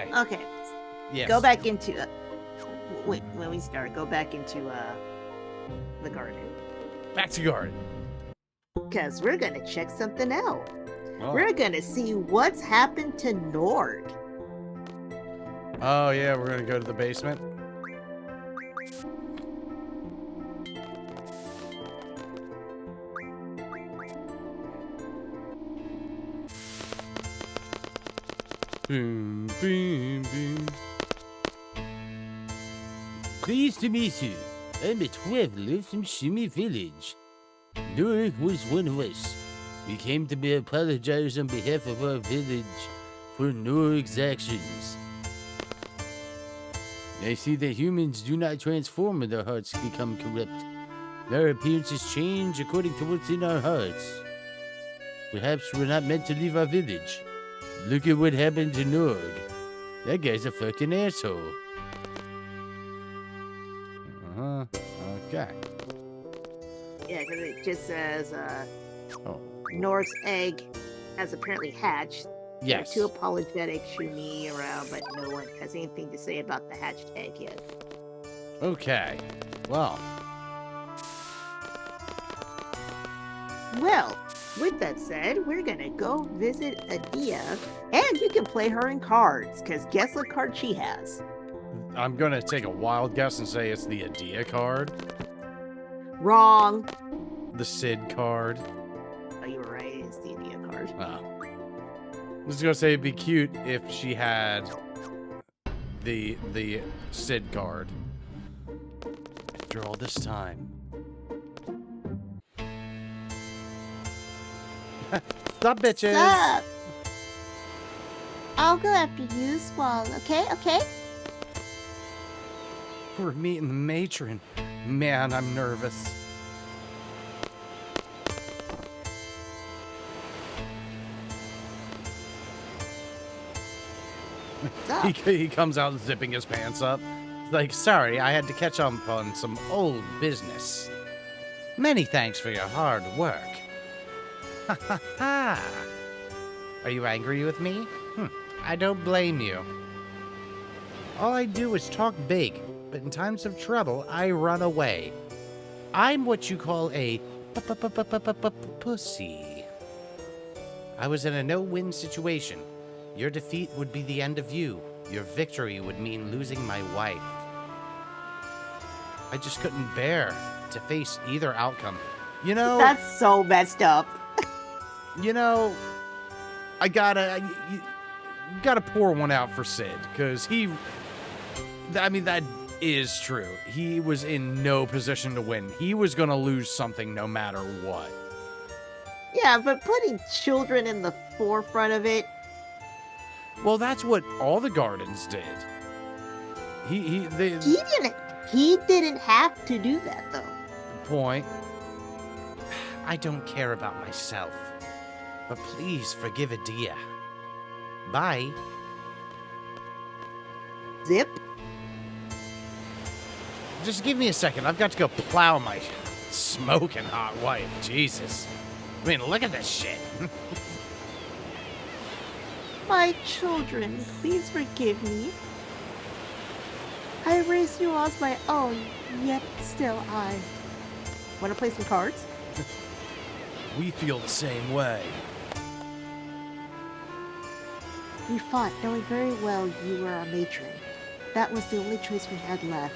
Okay. Okay. Yes. Go back into wait, when we start, go back into the garden. Back to garden. Because we're gonna check something out. Oh. We're gonna see what's happened to Nord. Oh yeah, we're gonna go to the basement. Boom, boom, boom. Pleased to meet you. I'm a traveler from Shimi Village. Nurk was one of us. We came to apologize on behalf of our village for Nurk's actions. I see that humans do not transform when their hearts become corrupt. Our appearances change according to what's in our hearts. Perhaps we're not meant to leave our village. Look at what happened to Norg. That guy's a fucking asshole. Uh-huh. Okay. Yeah, because it just says Oh. Nord's egg has apparently hatched. Yes. They're too apologetic, shoo me around, but no one has anything to say about the hatched egg yet. Okay. Well. Well, with that said, we're gonna go visit Adia, and you can play her in cards, because guess what card she has? I'm gonna take a wild guess and say it's the Adia card. Wrong. The Sid card. Oh, you were right, it's the Adia card. Oh. I was gonna say it'd be cute if she had the Sid card. After all this time. Stop, bitches! Sup? I'll go after you, Squall, okay? Okay? We're meeting the matron. Man, I'm nervous. He comes out zipping his pants up. Like, sorry, I had to catch up on some old business. Many thanks for your hard work. Ha ha ha! Are you angry with me? I don't blame you. All I do is talk big, but in times of trouble, I run away. I'm what you call a pussy. I was in a no-win situation. Your defeat would be the end of you. Your victory would mean losing my wife. I just couldn't bear to face either outcome. You know... That's so messed up. You know, I gotta pour one out for Sid, because I mean, that is true. He was in no position to win. He was gonna lose something no matter what. Yeah, but putting children in the forefront of it. Well, that's what all the Gardens did. He didn't have to do that, though. Point. I don't care about myself. But please forgive Adia. Bye. Zip. Just give me a second. I've got to go plow my smoking hot wife. Jesus. I mean, look at this shit. My children, please forgive me. I raised you as my own, yet still I. Want to play some cards? We feel the same way. We fought, knowing very well you were our matron. That was the only choice we had left.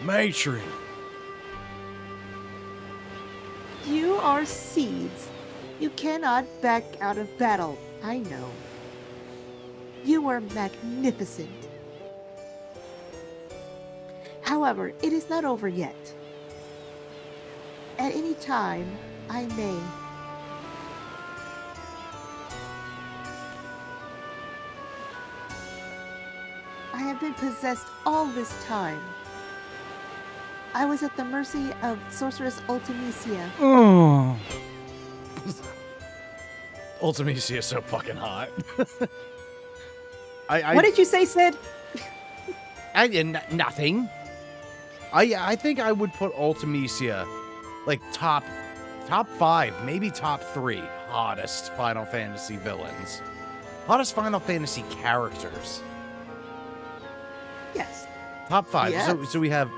Matron. You are seeds. You cannot back out of battle, I know. You are magnificent. However, it is not over yet. At any time, I may. I have been possessed all this time. I was at the mercy of Sorceress Ultimecia. Oh. Ultimecia is so fucking hot. What did you say, Sid? Nothing. I think I would put Ultimecia like top 5, maybe top 3 hottest Final Fantasy villains. Hottest Final Fantasy characters. Yes. Top 5. Yes. So we have,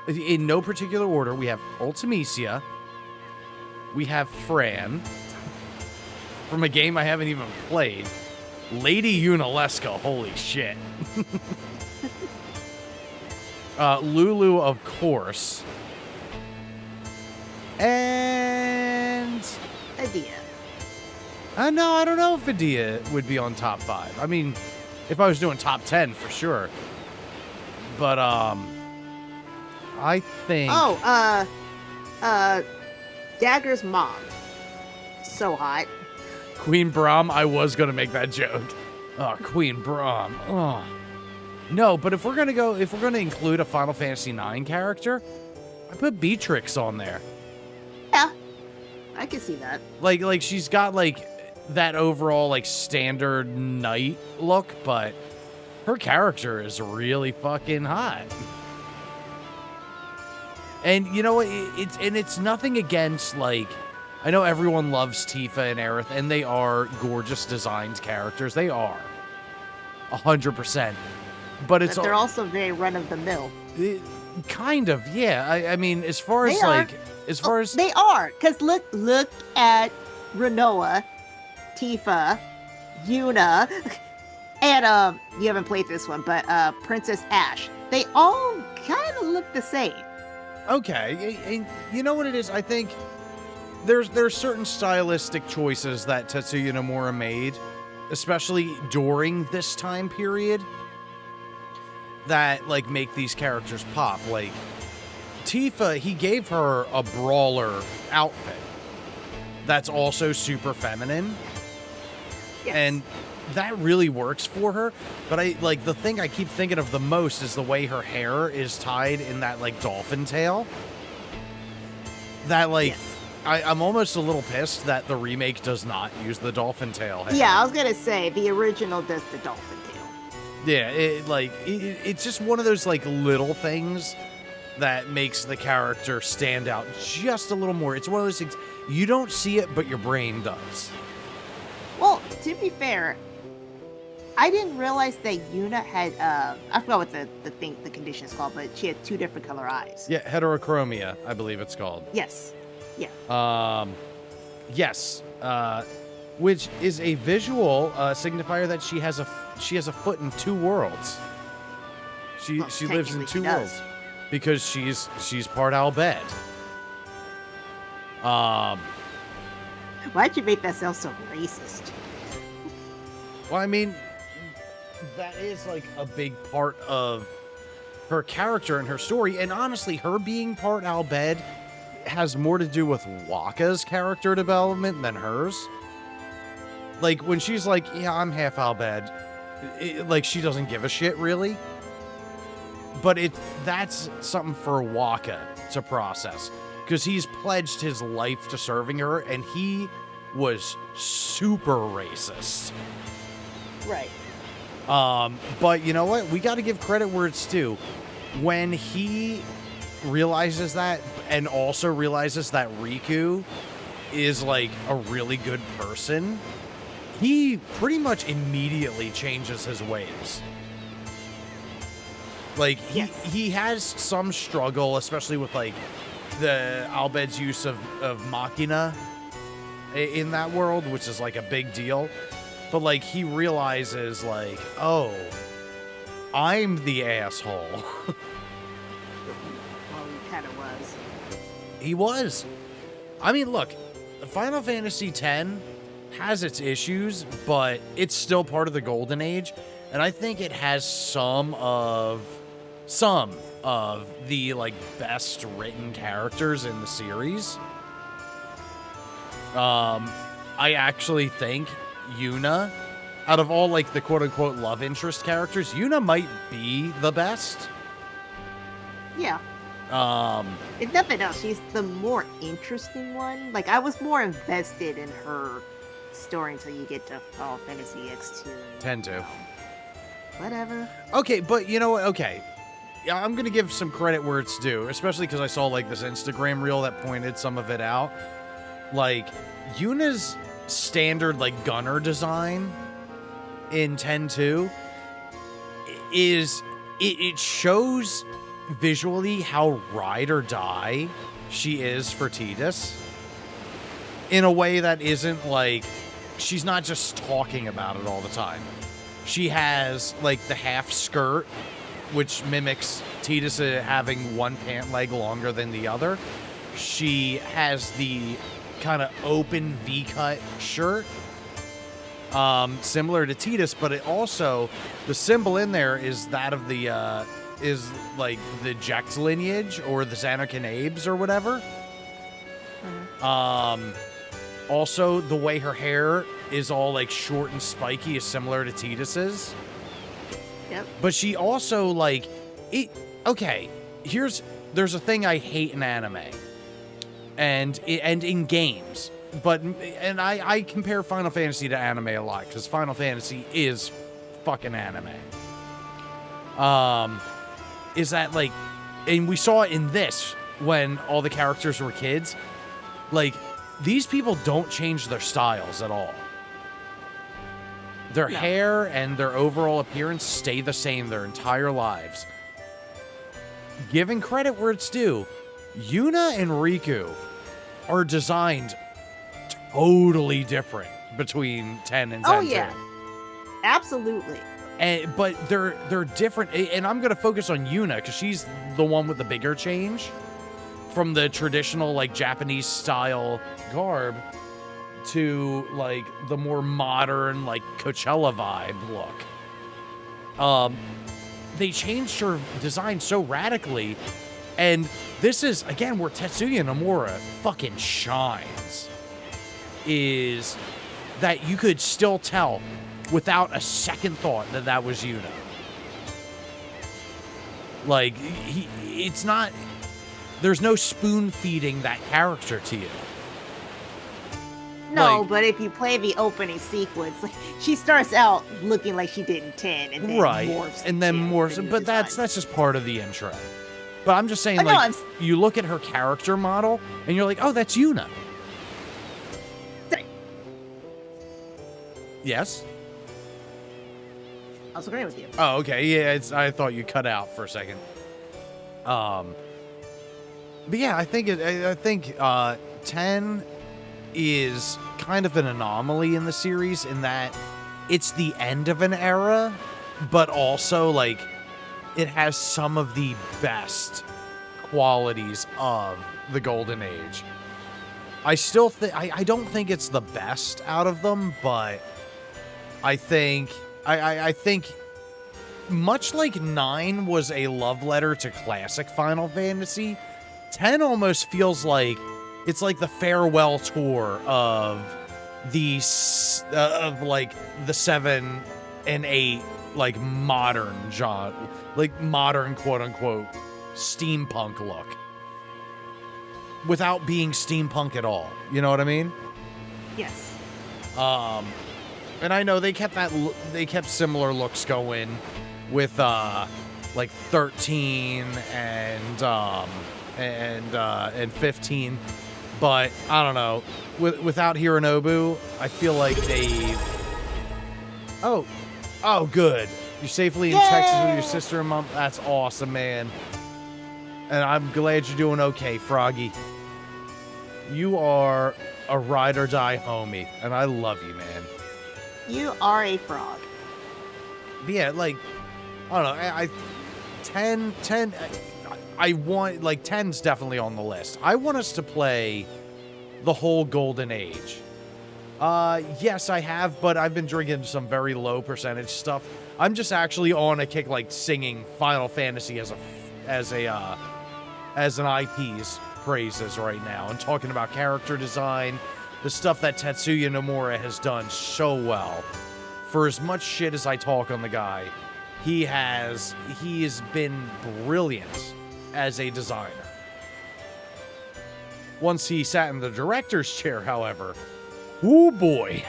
in no particular order, we have Ultimisia. We have Fran. From a game I haven't even played. Lady Unalesca, holy shit. Lulu, of course. And... Idea. No, I don't know if Adia would be on top 5. I mean, if I was doing top 10, for sure. But, I think... Oh, Dagger's mom. So hot. Queen Braum, I was going to make that joke. Oh, Queen Braum. Oh. No, but if we're going to include a Final Fantasy IX character, I put Beatrix on there. Yeah. I can see that. Like she's got, like, that overall, like, standard knight look, but her character is really fucking hot. And you know what? It's nothing against, like, I know everyone loves Tifa and Aerith, and they are gorgeous designed characters. They are. 100%. But they're also very run-of-the-mill. Kind of, yeah. I mean, as far as, They are, because look at Rinoa, Tifa, Yuna, and, you haven't played this one, but, Princess Ash. They all kind of look the same. Okay, and you know what it is? I think there's certain stylistic choices that Tetsuya Nomura made, especially during this time period, that, like, make these characters pop. Like, Tifa, he gave her a brawler outfit that's also super feminine. Yes. And that really works for her. But the thing I keep thinking of the most is the way her hair is tied in that, like, dolphin tail. That, like, yes. I'm almost a little pissed that the remake does not use the dolphin tail hair. Yeah, I was gonna say, the original does the dolphin tail. Yeah, it's just one of those, like, little things that makes the character stand out just a little more. It's one of those things, you don't see it, but your brain does. Well, to be fair, I didn't realize that Yuna had, I forgot what the condition is called, but she had 2 different color eyes. Yeah, heterochromia, I believe it's called. Yes. Yeah. Yes. Which is a visual signifier that she has a foot in 2 worlds. She lives in 2 worlds because she's part Albed. Why'd you make that sound so racist? Well, I mean, that is, like, a big part of her character and her story, and honestly, her being part Albed has more to do with Waka's character development than hers. Like, when she's like, yeah, I'm half Albed, like, she doesn't give a shit, really. But that's something for Waka to process, because he's pledged his life to serving her, and he was super racist. Right. But you know what? We got to give credit where it's due. When he realizes that, and also realizes that Riku is, like, a really good person, he pretty much immediately changes his ways. Like, he has some struggle, especially with, like, the Albed's use of Machina in that world, which is, like, a big deal. But, like, he realizes, like, oh, I'm the asshole. Well, he kind of was. He was. I mean, look, Final Fantasy X has its issues, but it's still part of the Golden Age, and I think it has some of the, like, best written characters in the series. I actually think Yuna, out of all, like, the quote-unquote love interest characters, Yuna might be the best. Yeah. If nothing else, she's the more interesting one. Like, I was more invested in her story until you get to Final Fantasy X2. Tend to. Whatever. Okay, but you know what? Okay. Yeah, I'm going to give some credit where it's due, especially because I saw, like, this Instagram reel that pointed some of it out. Like, Yuna's standard, like, gunner design in 10-2 is it shows visually how ride or die she is for Tidus in a way that isn't like, she's not just talking about it all the time. She has like the half skirt, which mimics Tidus having one pant leg longer than the other. She has the kind of open V-cut shirt, similar to Tidus, but it also, the symbol in there is that of the, is like the Jex lineage or the Xanarkanabes or whatever. Also, the way her hair is all like short and spiky is similar to Tidus's. Yep. But she also like, okay, there's a thing I hate in anime and in games. And I compare Final Fantasy to anime a lot because Final Fantasy is fucking anime. Is that like, and we saw it in this when all the characters were kids, like these people don't change their styles at all. Their hair and their overall appearance stay the same their entire lives. Giving credit where it's due, Yuna and Riku are designed totally different between 10 and 10. Oh yeah, absolutely. But they're different, and I'm gonna focus on Yuna because she's the one with the bigger change from the traditional like Japanese style garb to like the more modern like Coachella vibe look. They changed her design so radically, and this is again where Tetsuya Nomura fucking shines. Is that you could still tell without a second thought that that was Yuna. Like it's not. There's no spoon feeding that character to you. No, but if you play the opening sequence, like she starts out looking like she did in 10, and then morphs. And then morphs. But that's just part of the intro. But I'm just saying, you look at her character model, and you're like, oh, that's Yuna. Yes? I was agreeing with you. Oh, okay. Yeah, I thought you cut out for a second. But yeah, I think 10 is kind of an anomaly in the series in that it's the end of an era, but also like it has some of the best qualities of the Golden Age. I still think I don't think it's the best out of them, but I think much like 9 was a love letter to classic Final Fantasy, 10 almost feels like it's like the farewell tour of the like the 7 and 8 like modern genre, like modern quote unquote steampunk look without being steampunk at all. You know what I mean? Yes. And I know they kept similar looks going with like 13 and 15, but I don't know. Without Hironobu, I feel like they. Oh, good. You're safely in Texas with your sister and mom. That's awesome, man. And I'm glad you're doing okay, Froggy. You are a ride or die homie, and I love you, man. You are a frog. But yeah, like, I don't know. 10, I want, like, 10's definitely on the list. I want us to play the whole Golden Age. Yes, I have, but I've been drinking some very low percentage stuff. I'm just actually on a kick, like, singing Final Fantasy as an IP's praises right now, and talking about character design, the stuff that Tetsuya Nomura has done so well. For as much shit as I talk on the guy, he has been brilliant as a designer. Once he sat in the director's chair, however, oh boy.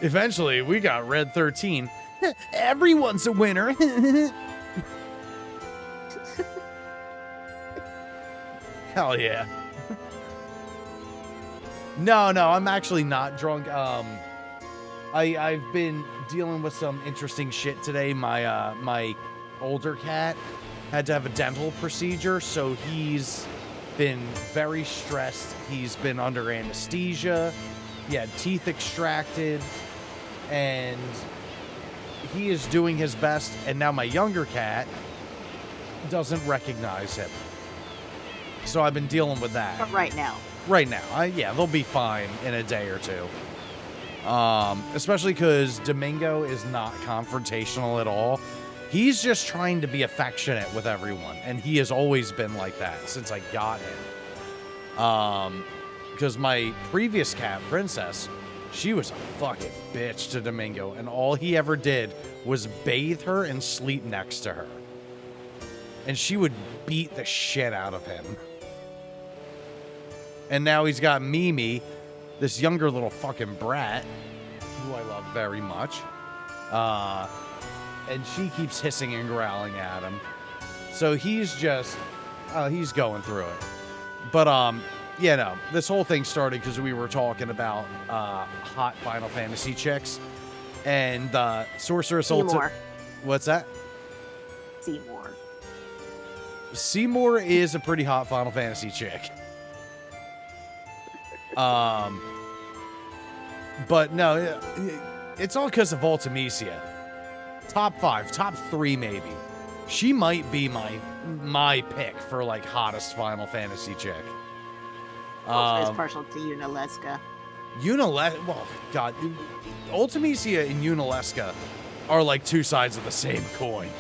Eventually, we got Red 13. Everyone's a winner. Hell yeah. No, I'm actually not drunk. I've been dealing with some interesting shit today. My older cat had to have a dental procedure, so he's been very stressed. He's been under anesthesia. He had teeth extracted, and he is doing his best. And now my younger cat doesn't recognize him. So I've been dealing with that. But right now. Right now. Yeah, they'll be fine in a day or two. Especially because Domingo is not confrontational at all. He's just trying to be affectionate with everyone, and he has always been like that since I got him. Because my previous cat, Princess, she was a fucking bitch to Domingo, and all he ever did was bathe her and sleep next to her. And she would beat the shit out of him. And now he's got Mimi, this younger little fucking brat, who I love very much. And she keeps hissing and growling at him. So he's just, he's going through it. But, you know, this whole thing started because we were talking about hot Final Fantasy chicks. And Sorceress Seymour. What's that? Seymour. Seymour is a pretty hot Final Fantasy chick. But no, it's all because of Ultimecia. Top 5, top 3 maybe. She might be my pick for like hottest Final Fantasy chick. Also is partial to Yunalesca. Well, God, Ultimecia and Yunalesca are like two sides of the same coin.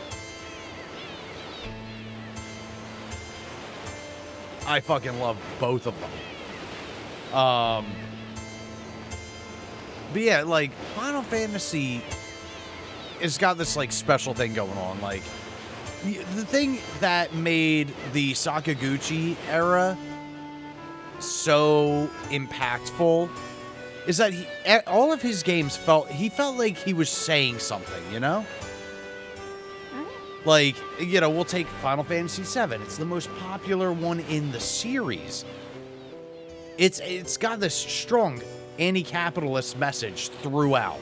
I fucking love both of them. But yeah, like, Final Fantasy has got this, like, special thing going on. Like, the thing that made the Sakaguchi era so impactful is that all of his games felt like he was saying something, you know? Like, you know, we'll take Final Fantasy VII. It's the most popular one in the series. It's got this strong anti-capitalist message throughout.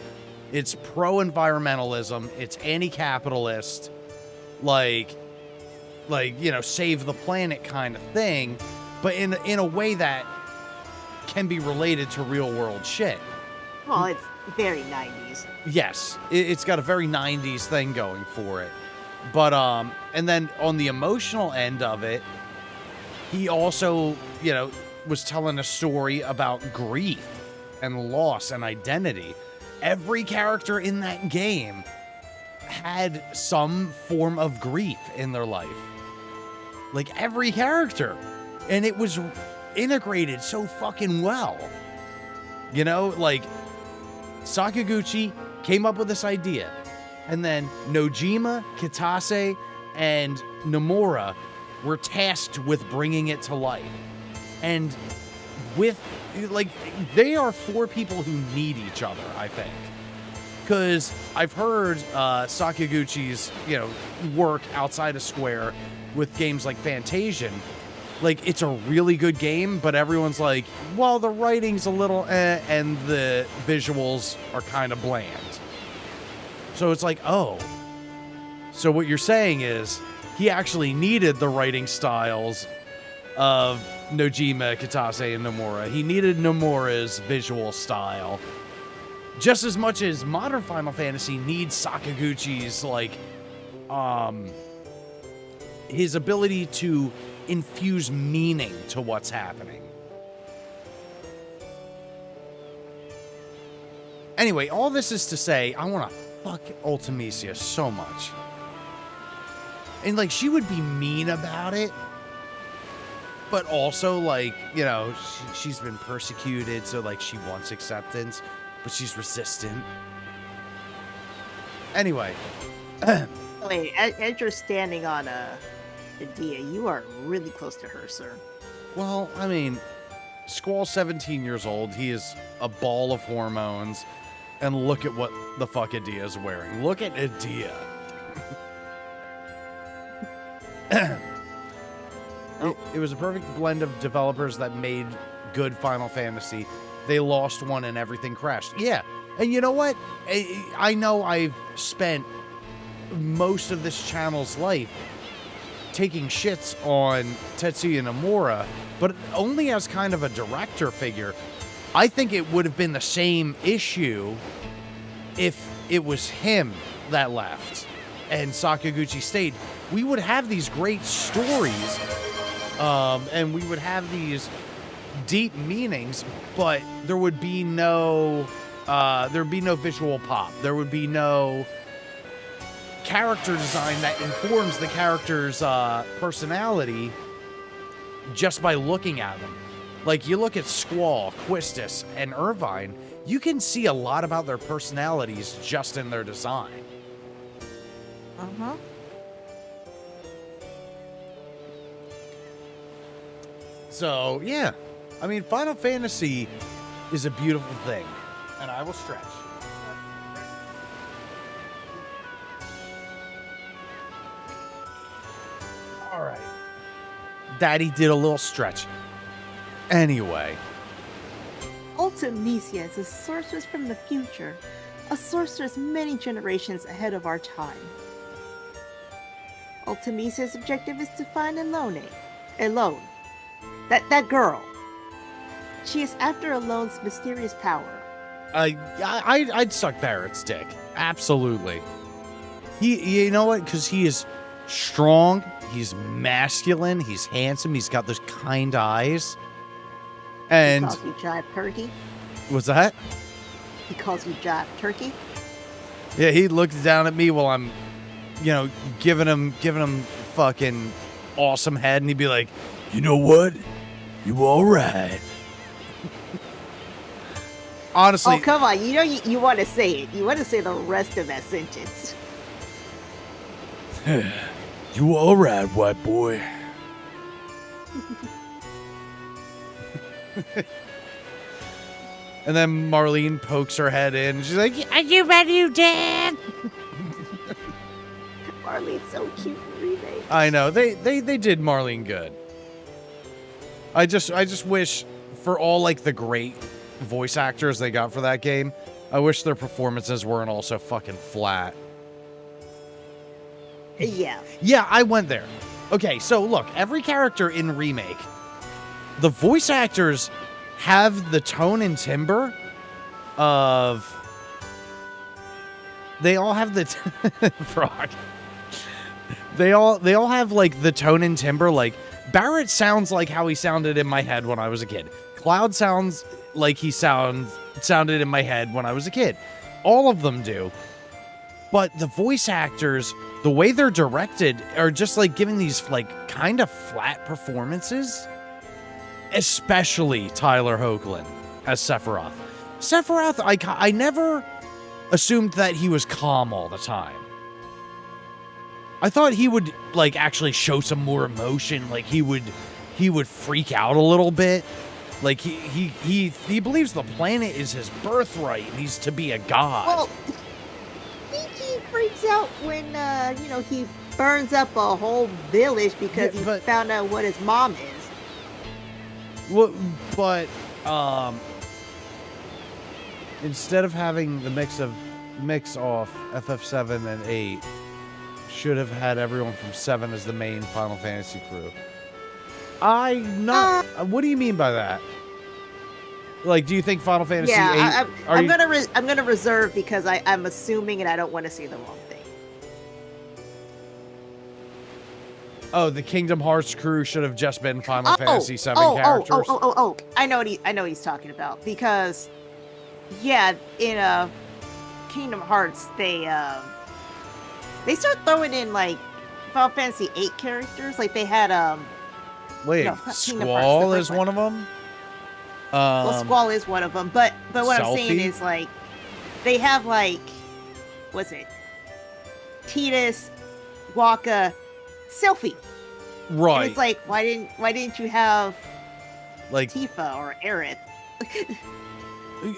It's pro-environmentalism. It's anti-capitalist, like, you know, save the planet kind of thing, but in a way that can be related to real-world shit. Well, it's very 90s. Yes, it's got a very 90s thing going for it. But, and then on the emotional end of it, he also, you know, was telling a story about grief and loss and identity. Every character in that game had some form of grief in their life. Like, every character. And it was integrated so fucking well. You know, like, Sakaguchi came up with this idea. And then Nojima, Kitase, and Nomura were tasked with bringing it to life. And with, like, they are 4 people who need each other, I think. Because I've heard Sakaguchi's, you know, work outside of Square with games like Fantasian. Like, it's a really good game, but everyone's like, well, the writing's a little and the visuals are kind of bland. So it's like, oh. So what you're saying is he actually needed the writing styles of Nojima, Kitase, and Nomura. He needed Nomura's visual style just as much as modern Final Fantasy needs Sakaguchi's, like, his ability to infuse meaning to what's happening. Anyway, all this is to say, I want to fuck Ultimecia so much. And, like, she would be mean about it, but also, like, you know, she's been persecuted, so, like, she wants acceptance, but she's resistant. Anyway. Wait, as you're standing on Adia, you are really close to her, sir. Well, I mean, Squall's 17 years old. He is a ball of hormones. And look at what the fuck Adia's wearing. Look at Adia. It was a perfect blend of developers that made good Final Fantasy. They lost one and everything crashed. Yeah, And you know what? I know I've spent most of this channel's life taking shits on Tetsuya Nomura, but only as kind of a director figure. I think it would have been the same issue if it was him that left and Sakaguchi stayed. We would have these great stories, and we would have these deep meanings, but there would be no visual pop. There would be no character design that informs the character's personality just by looking at them. Like, you look at Squall, Quistis, and Irvine, you can see a lot about their personalities just in their design. Uh-huh. So, yeah. I mean, Final Fantasy is a beautiful thing. And I will stretch. All right. Daddy did a little stretch. Anyway. Ultimisia is a sorceress from the future. A sorceress many generations ahead of our time. Ultimisia's objective is to find Elone. That girl. She is after Alone's mysterious power. I'd suck Barrett's dick. Absolutely. You know what? Because he is strong. He's masculine. He's handsome. He's got those kind eyes. And he calls you Jive Turkey. What's that? He calls you Jive Turkey. Yeah, he looks down at me while I'm, giving him fucking awesome head, and he'd be like, "You know what? You all right." Honestly. Oh, come on. You want to say it. You want to say the rest of that sentence. You all right, white boy? And then Marlene pokes her head in. She's like, "Are you ready, Dad?" Marlene's so cute in the remake. I know. They did Marlene good. I just wish for all like the great voice actors they got for that game, I wish their performances weren't all so fucking flat. Yeah. Yeah, I went there. Okay, so look, every character in Remake, the voice actors have the tone and timbre of... They all have the... Frog. They all have, like, the tone and timbre. Like, Barrett sounds like how he sounded in my head when I was a kid. Cloud sounds like he sounded in my head when I was a kid. All of them do. But the voice actors, the way they're directed, are just, like, giving these, like, kind of flat performances. Especially Tyler Hoechlin as Sephiroth. Sephiroth, I never assumed that he was calm all the time. I thought he would, like, actually show some more emotion. Like, he would freak out a little bit. Like, he believes the planet is his birthright and he's to be a god. Well, he freaks out when, he burns up a whole village because he found out what his mom is. Well, but, instead of having the mix off FF7 and 8, should have had everyone from 7 as the main Final Fantasy crew. What do you mean by that? Like, do you think Final Fantasy 8? I'm gonna reserve because I'm assuming and I don't want to say the wrong thing. Oh, the Kingdom Hearts crew should have just been Final Fantasy 7 characters. I know what he's talking about because, yeah, in Kingdom Hearts they start throwing in like Final Fantasy 8 characters. Like they had Squall is one of them. Well, Squall is one of them, but what Selphie? I'm saying is like they have like what's it? Tidus, Waka, Selphie. Right. And it's like why didn't you have like Tifa or Aerith?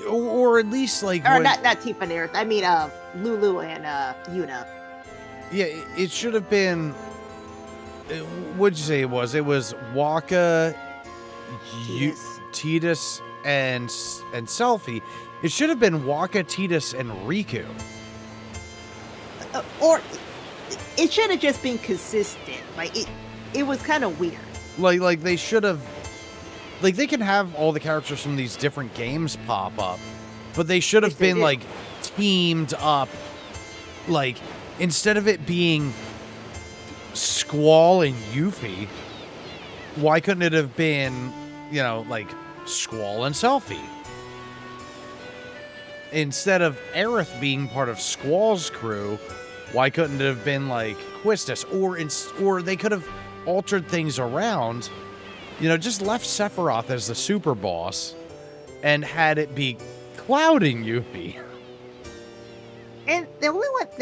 or at least like not Tifa and Aerith. I mean Lulu and Yuna. Yeah, it should have been. What'd you say it was? It was Waka, Tidus, and Selphie, It should have been Waka, Tidus, and Riku. Or it should have just been consistent. Like it was kind of weird. Like they should have. Like they can have all the characters from these different games pop up, but they should have been like teamed up. Like instead of it being Squall and Yuffie, why couldn't it have been, you know, like Squall and Selphie? Instead of Aerith being part of Squall's crew, why couldn't it have been like Quistis? Or they could have altered things around, you know, just left Sephiroth as the super boss and had it be Cloud and Yuffie. And the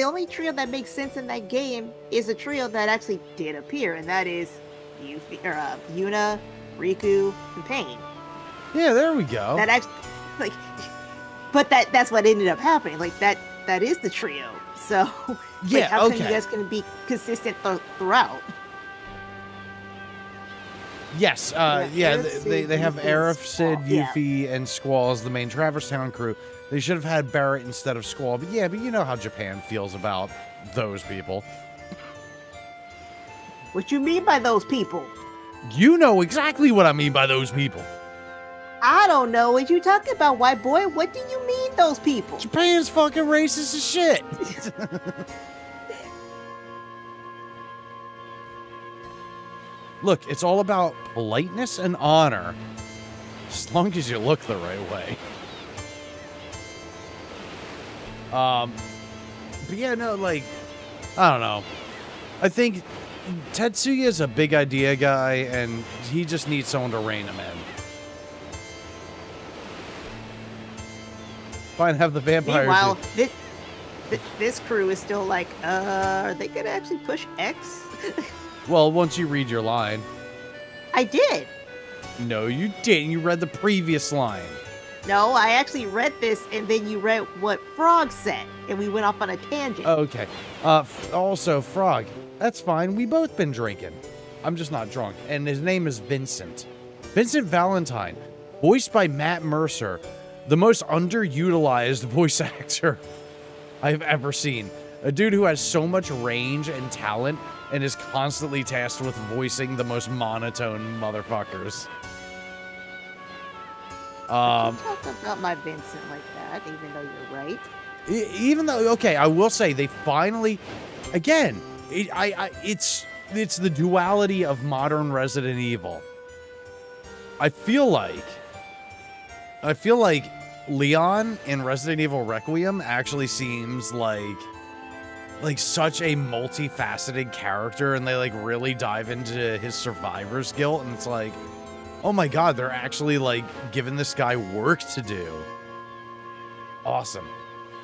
only trio that makes sense in that game is a trio that actually did appear, and that is Yuna, Riku, and Pain. Yeah, there we go. That actually, like, but that's what ended up happening. Like that is the trio. So yeah, like, how come you guys can be consistent throughout? Yes, they have Aerith, Sid, Yuffie, and Squall as the main Traverse Town crew. They should have had Barrett instead of Squall, but you know how Japan feels about those people. What you mean by those people? You know exactly what I mean by those people. I don't know what you talking about, white boy. What do you mean, those people? Japan's fucking racist as shit. Look, it's all about politeness and honor, as long as you look the right way. But yeah, no, like, I don't know. I think Tetsuya's a big idea guy, and he just needs someone to rein him in. Fine, have the vampire. Meanwhile, this crew is still like, are they gonna actually push X? Well, once you read your line. I did. No, you didn't. You read the previous line. No, I actually read this, and then you read what Frog said, and we went off on a tangent. Oh, okay. Also, Frog, that's fine. We both been drinking. I'm just not drunk. And his name is Vincent. Vincent Valentine, voiced by Matt Mercer, the most underutilized voice actor I've ever seen. A dude who has so much range and talent and is constantly tasked with voicing the most monotone motherfuckers. You talk about my Vincent like that, even though you're right. Even though, okay, I will say they finally, again, it's the duality of modern Resident Evil. I feel like Leon in Resident Evil Requiem actually seems like such a multifaceted character, and they like really dive into his survivor's guilt, and it's like, oh my god, they're actually like giving this guy work to do. Awesome.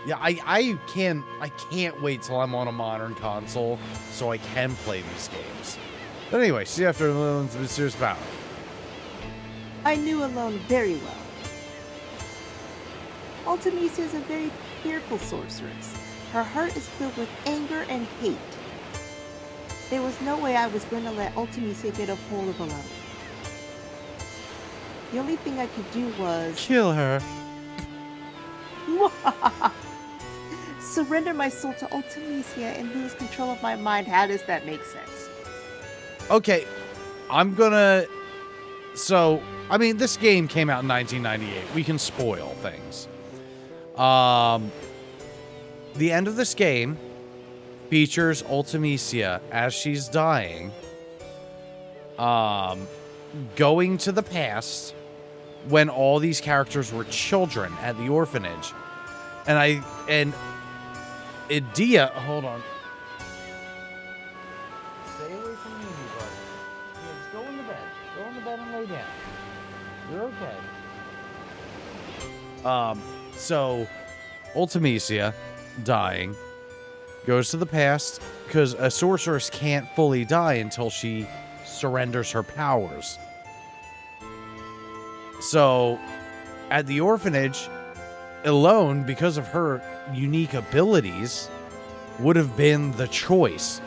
Yeah, I can't wait till I'm on a modern console so I can play these games. But anyway, see you after Lillian's mysterious power. I knew Alone very well. Ultimisia is a very fearful sorceress. Her heart is filled with anger and hate. There was no way I was going to let Ultimisia get a hold of Alone. The only thing I could do was... kill her. Surrender my soul to Ultimisia and lose control of my mind. How does that make sense? Okay, I'm gonna... So, I mean, this game came out in 1998. We can spoil things. The end of this game features Ultimisia as she's dying, going to the past when all these characters were children at the orphanage. And Edea, hold on. Stay away from me, buddy. Yeah, just go in the bed. Go in the bed and lay down. You're okay. So Ultimisia, dying, goes to the past because a sorceress can't fully die until she surrenders her powers. So at the orphanage, Alone, because of her unique abilities, would have been the choice.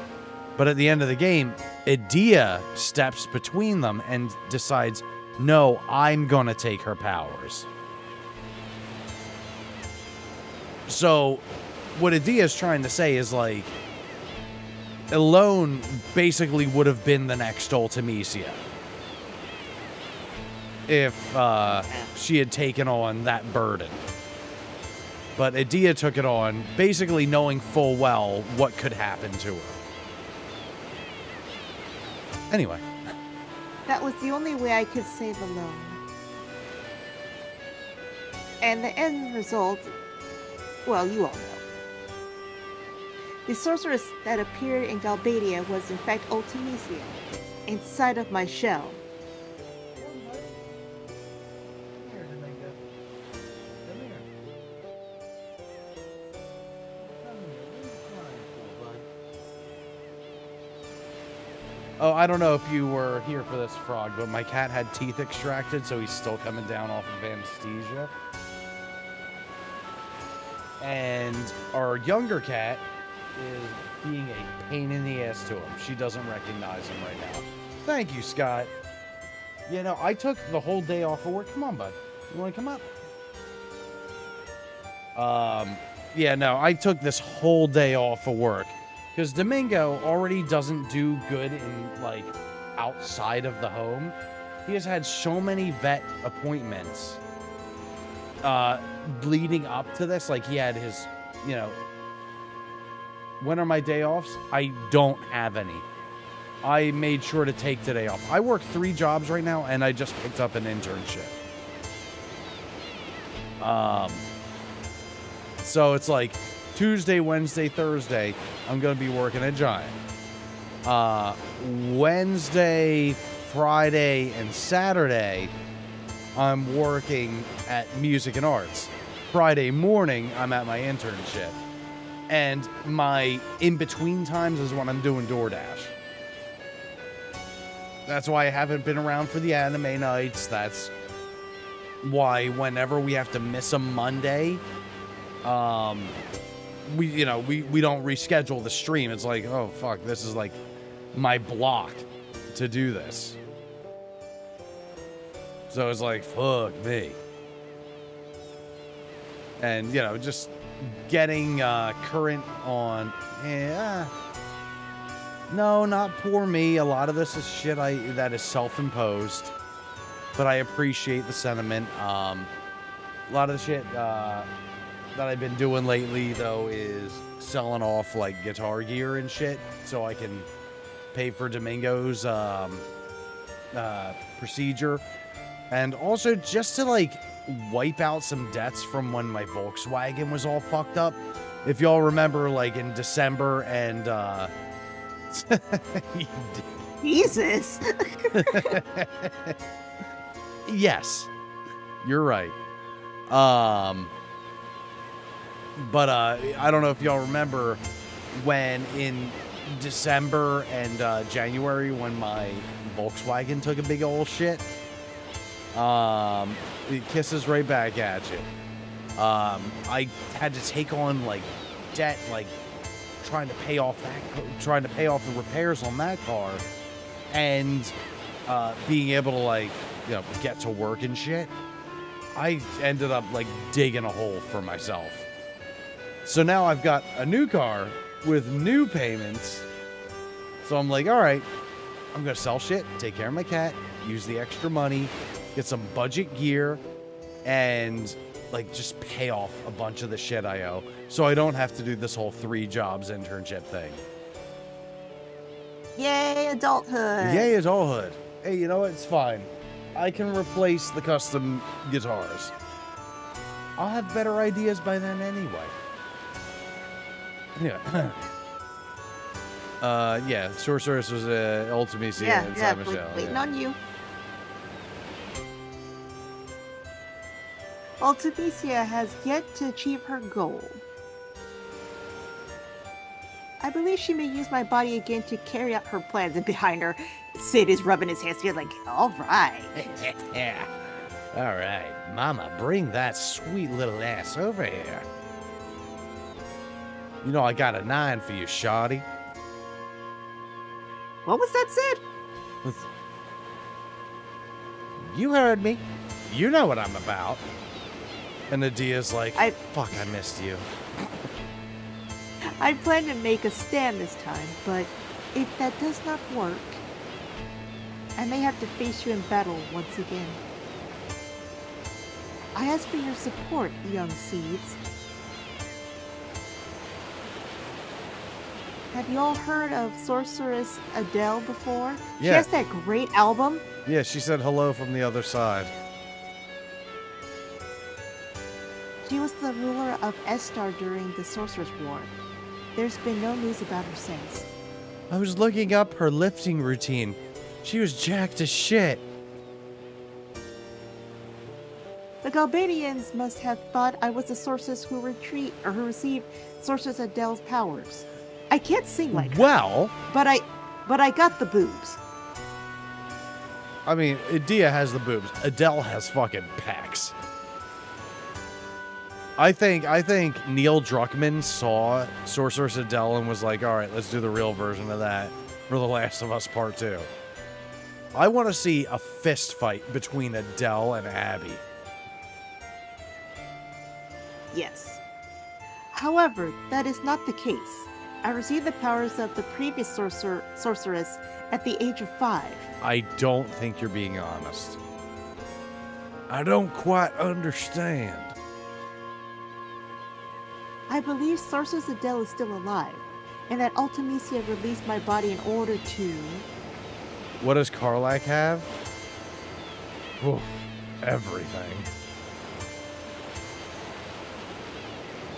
But at the end of the game, Edea steps between them and decides, no, I'm gonna take her powers. So, what Adia is trying to say is, like, Elone basically would have been the next Ultimisia if she had taken on that burden. But Adia took it on, basically knowing full well what could happen to her. Anyway. That was the only way I could save Elone. And the end result, well, you all know. The sorceress that appeared in Galbadia was in fact Ultimisia, inside of my shell. Oh, I don't know if you were here for this, Frog, but my cat had teeth extracted, so he's still coming down off of anesthesia. And our younger cat is being a pain in the ass to him. She doesn't recognize him right now. Thank you, Scott. You know, I took the whole day off of work. Come on, bud. You want to come up? Yeah, no, I took this whole day off of work. Because Domingo already doesn't do good in, like, outside of the home. He has had so many vet appointments leading up to this. Like, he had his, you know... When are my day offs? I don't have any. I made sure to take today off. I work 3 jobs right now, and I just picked up an internship. So it's like... Tuesday, Wednesday, Thursday, I'm going to be working at Giant. Wednesday, Friday, and Saturday, I'm working at Music and Arts. Friday morning, I'm at my internship. And my in-between times is when I'm doing DoorDash. That's why I haven't been around for the anime nights. That's why whenever we have to miss a Monday, we don't reschedule the stream. It's like, oh fuck, this is like my block to do this. So it's like, fuck me. And just getting current on no, not poor me. A lot of this is shit that is self-imposed, but I appreciate the sentiment. A lot of the shit that I've been doing lately, though, is selling off, like, guitar gear and shit so I can pay for Domingo's procedure. And also just to, like, wipe out some debts from when my Volkswagen was all fucked up. If y'all remember, like, in December and, Jesus! Yes. You're right. But I don't know if y'all remember when in December and January when my Volkswagen took a big old shit. It kisses right back at you. I had to take on like debt, like trying to pay off the repairs on that car, and being able to like get to work and shit. I ended up like digging a hole for myself. So now I've got a new car with new payments. So I'm like, all right, I'm going to sell shit, take care of my cat, use the extra money, get some budget gear, and like just pay off a bunch of the shit I owe. So I don't have to do this whole 3 jobs internship thing. Yay, adulthood. Yay, adulthood. Hey, you know what? It's fine. I can replace the custom guitars. I'll have better ideas by then anyway. Yeah. Yeah, Sorceress was Ultimisia inside Michelle. Waiting on you. Ultimisia has yet to achieve her goal. I believe she may use my body again to carry out her plans. And behind her, Sid is rubbing his hands together like, all right. Yeah. All right, Mama, bring that sweet little ass over here. You know I got a 9 for you, shawty. What was that, Sid? You heard me. You know what I'm about. And Adia's like, fuck, I missed you. I plan to make a stand this time, but if that does not work, I may have to face you in battle once again. I ask for your support, young seeds. Have you all heard of Sorceress Adele before? Yeah. She has that great album. Yeah, she said hello from the other side. She was the ruler of Estar during the Sorcerer's War. There's been no news about her since. I was looking up her lifting routine. She was jacked as shit. The Galbadians must have thought I was the sorceress who received Sorceress Adele's powers. I can't sing like her. Well, but I got the boobs. I mean, Adia has the boobs. Adele has fucking pecs. I think Neil Druckmann saw Sorceress Adele and was like, all right, let's do the real version of that for The Last of Us Part 2. I want to see a fist fight between Adele and Abby. Yes. However, that is not the case. I received the powers of the previous sorceress at the age of 5. I don't think you're being honest. I don't quite understand. I believe Sorceress Adele is still alive, and that Ultimecia released my body in order to... What does Karlach have? Whew, everything.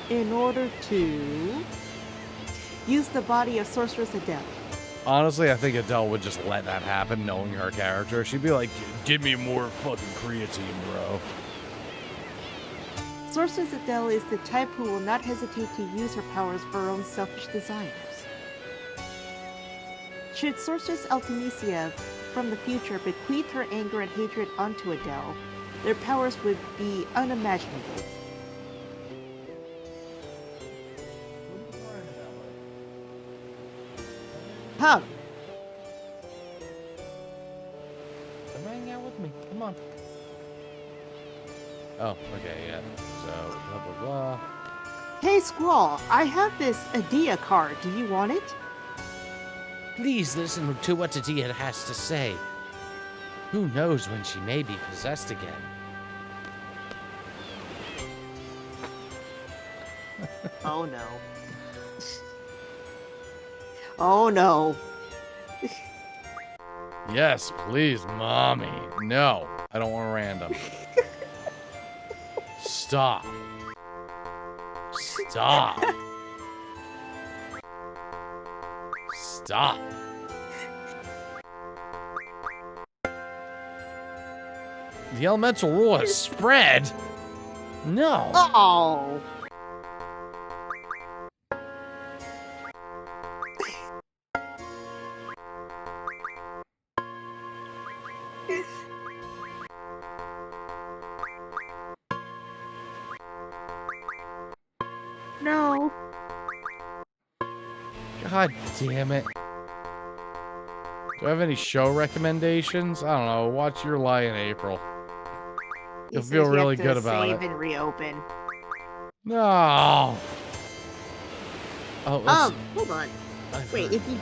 In order to... use the body of Sorceress Adele. Honestly, I think Adele would just let that happen, knowing her character. She'd be like, give me more fucking creatine, bro. Sorceress Adele is the type who will not hesitate to use her powers for her own selfish desires. Should Sorceress Ultimecia from the future bequeath her anger and hatred onto Adele, their powers would be unimaginable. Come. Come hang out with me. Come on. Oh, okay, yeah. So, blah, blah, blah. Hey, Squall, I have this Adia card. Do you want it? Please listen to what Adia has to say. Who knows when she may be possessed again? Oh, no. Oh, no. Yes, please, Mommy. No, I don't want random. Stop. Stop. Stop. The elemental rule has spread. No. Oh. No. God damn it. Do I have any show recommendations? I don't know. Watch Your Lie in April. You'll feel really good about it. Save and reopen. No. Oh, hold on. Wait, if you...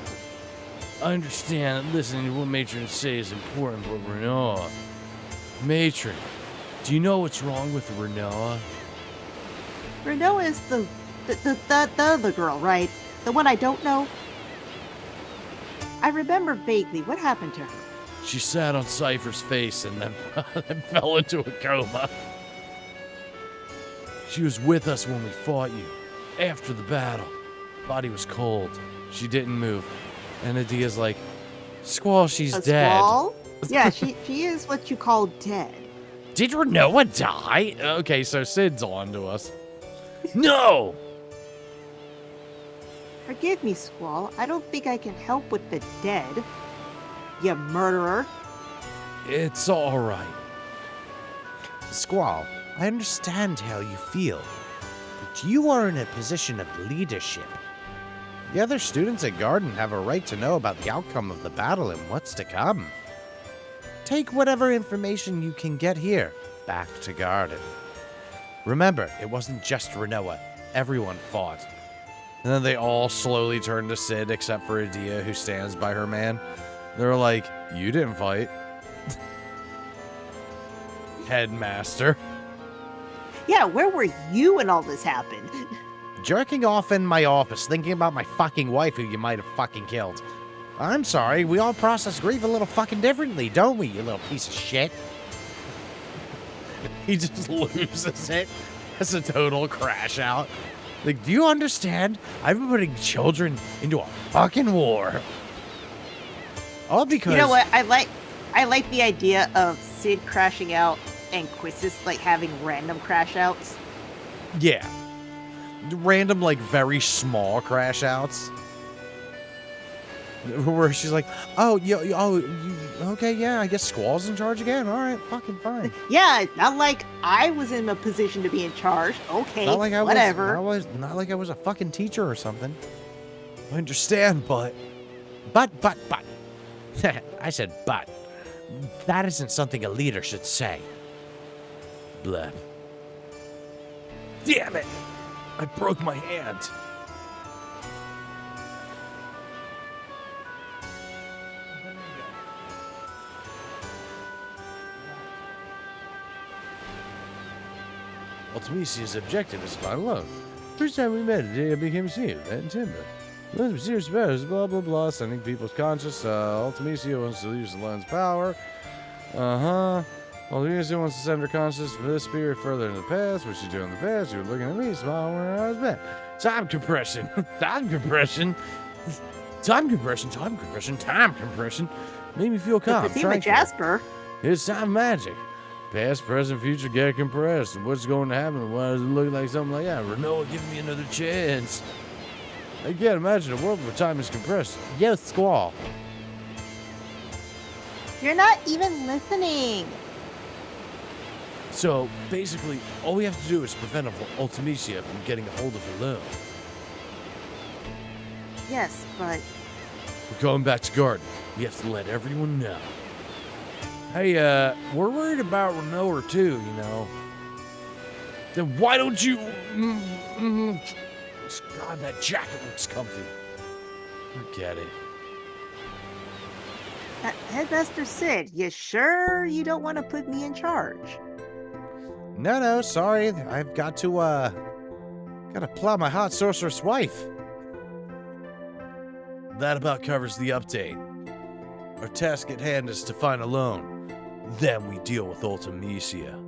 I understand that listening to what Matron says is important, but Rinoa... Matron, do you know what's wrong with Rinoa? Rinoa is the other girl, right? The one I don't know? I remember vaguely. What happened to her? She sat on Seifer's face and then fell into a coma. She was with us when we fought you. After the battle. Body was cold. She didn't move. And Adia's like, Squall, she's dead. Squall? Yeah, she is what you call dead. Did Rinoa die? Okay, so Sid's on to us. No! Forgive me, Squall. I don't think I can help with the dead. You murderer. It's all right. Squall, I understand how you feel, but you are in a position of leadership. The other students at Garden have a right to know about the outcome of the battle and what's to come. Take whatever information you can get here back to Garden. Remember, it wasn't just Rinoa. Everyone fought. And then they all slowly turn to Sid, except for Adia, who stands by her man. They're like, you didn't fight. Headmaster. Yeah, where were you when all this happened? Jerking off in my office, thinking about my fucking wife who you might have fucking killed. I'm sorry, we all process grief a little fucking differently, don't we, you little piece of shit? He just loses it. It's a total crash out. Like, do you understand? I've been putting children into a fucking war. All because... You know what? I like the idea of Sid crashing out and Quistis, like, having random crash outs. Yeah. Random, like, very small crash outs. Where she's like, okay, yeah, I guess Squall's in charge again. All right, fucking fine. Yeah, not like I was in a position to be in charge. Okay, not like whatever. Not like I was a fucking teacher or something. I understand, but. I said but. That isn't something a leader should say. Blah. Damn it! I broke my hand. Ultimisia's objective is to find alone. First time we met, today I became a senior in timber. Learn some serious matters, blah blah blah, sending people's conscious. Ultimisia wants to use the lion's power. Ultimisia wants to send her conscious from this spirit further into the past. What she doing in the past? You were looking at me, smiling when I was back. Time compression. Time compression. Time compression. Time compression. Time compression. Made me feel calm. It's even Jasper. It's time magic. Past, present, future get compressed. What's going to happen? Why does it look like something like that? Rinoa, give me another chance. I can't imagine a world where time is compressed. Yo, Squall. You're not even listening. So, basically, all we have to do is prevent Ultimisia from getting a hold of her loan. Yes, but... We're going back to Garden. We have to let everyone know. Hey, we're worried about Rinoa too, you know. Then why don't you... God, that jacket looks comfy. Forget it. Headmaster Sid, you sure you don't want to put me in charge? No, sorry. I've got to, gotta plow my hot sorceress wife. That about covers the update. Our task at hand is to find a loan. Then we deal with Ultimisia.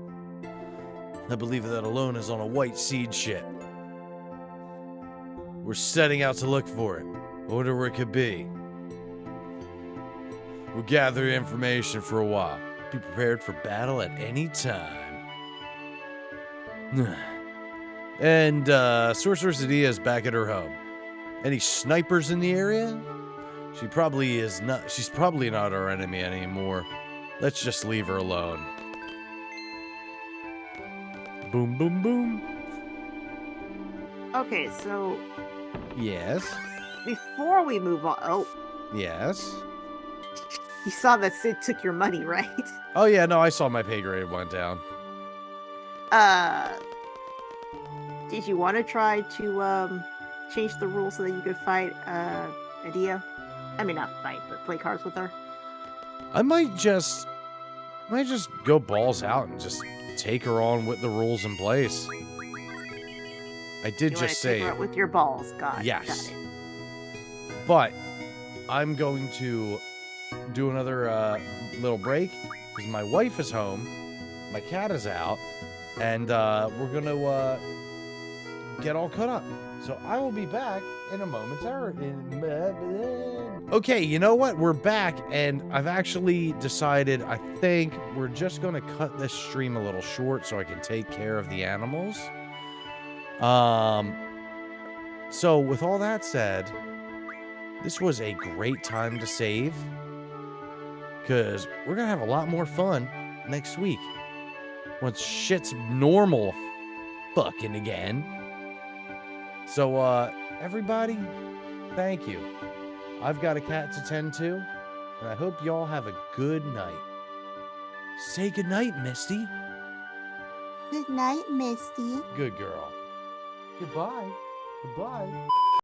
I believe that alone is on a white seed ship. We're setting out to look for it. I wonder where it could be. We'll gather information for a while. Be prepared for battle at any time. And, Sorceress Adia is back at her home. Any snipers in the area? She's probably not our enemy anymore. Let's just leave her alone. Boom, boom, boom. Okay, so... Yes? Before we move on... Oh. Yes? You saw that Sid took your money, right? Oh, yeah, no, I saw my pay grade went down. Did you want to try to, change the rules so that you could fight, Adia? I mean, not fight, but play cards with her? I might just go balls out and just take her on with the rules in place. I did you just say take her out with your balls, God. yes, got it. but I'm going to do another little break because my wife is home, my cat is out, and we're gonna get all caught up. So I will be back in a momentarily. Okay, you know what? We're back, and I've actually decided I think we're just going to cut this stream a little short so I can take care of the animals. So with all that said, this was a great time to save because we're going to have a lot more fun next week once shit's normal fucking again. So, everybody, thank you. I've got a cat to tend to, and I hope y'all have a good night. Say goodnight, Misty. Good night, Misty. Good girl. Goodbye. Goodbye.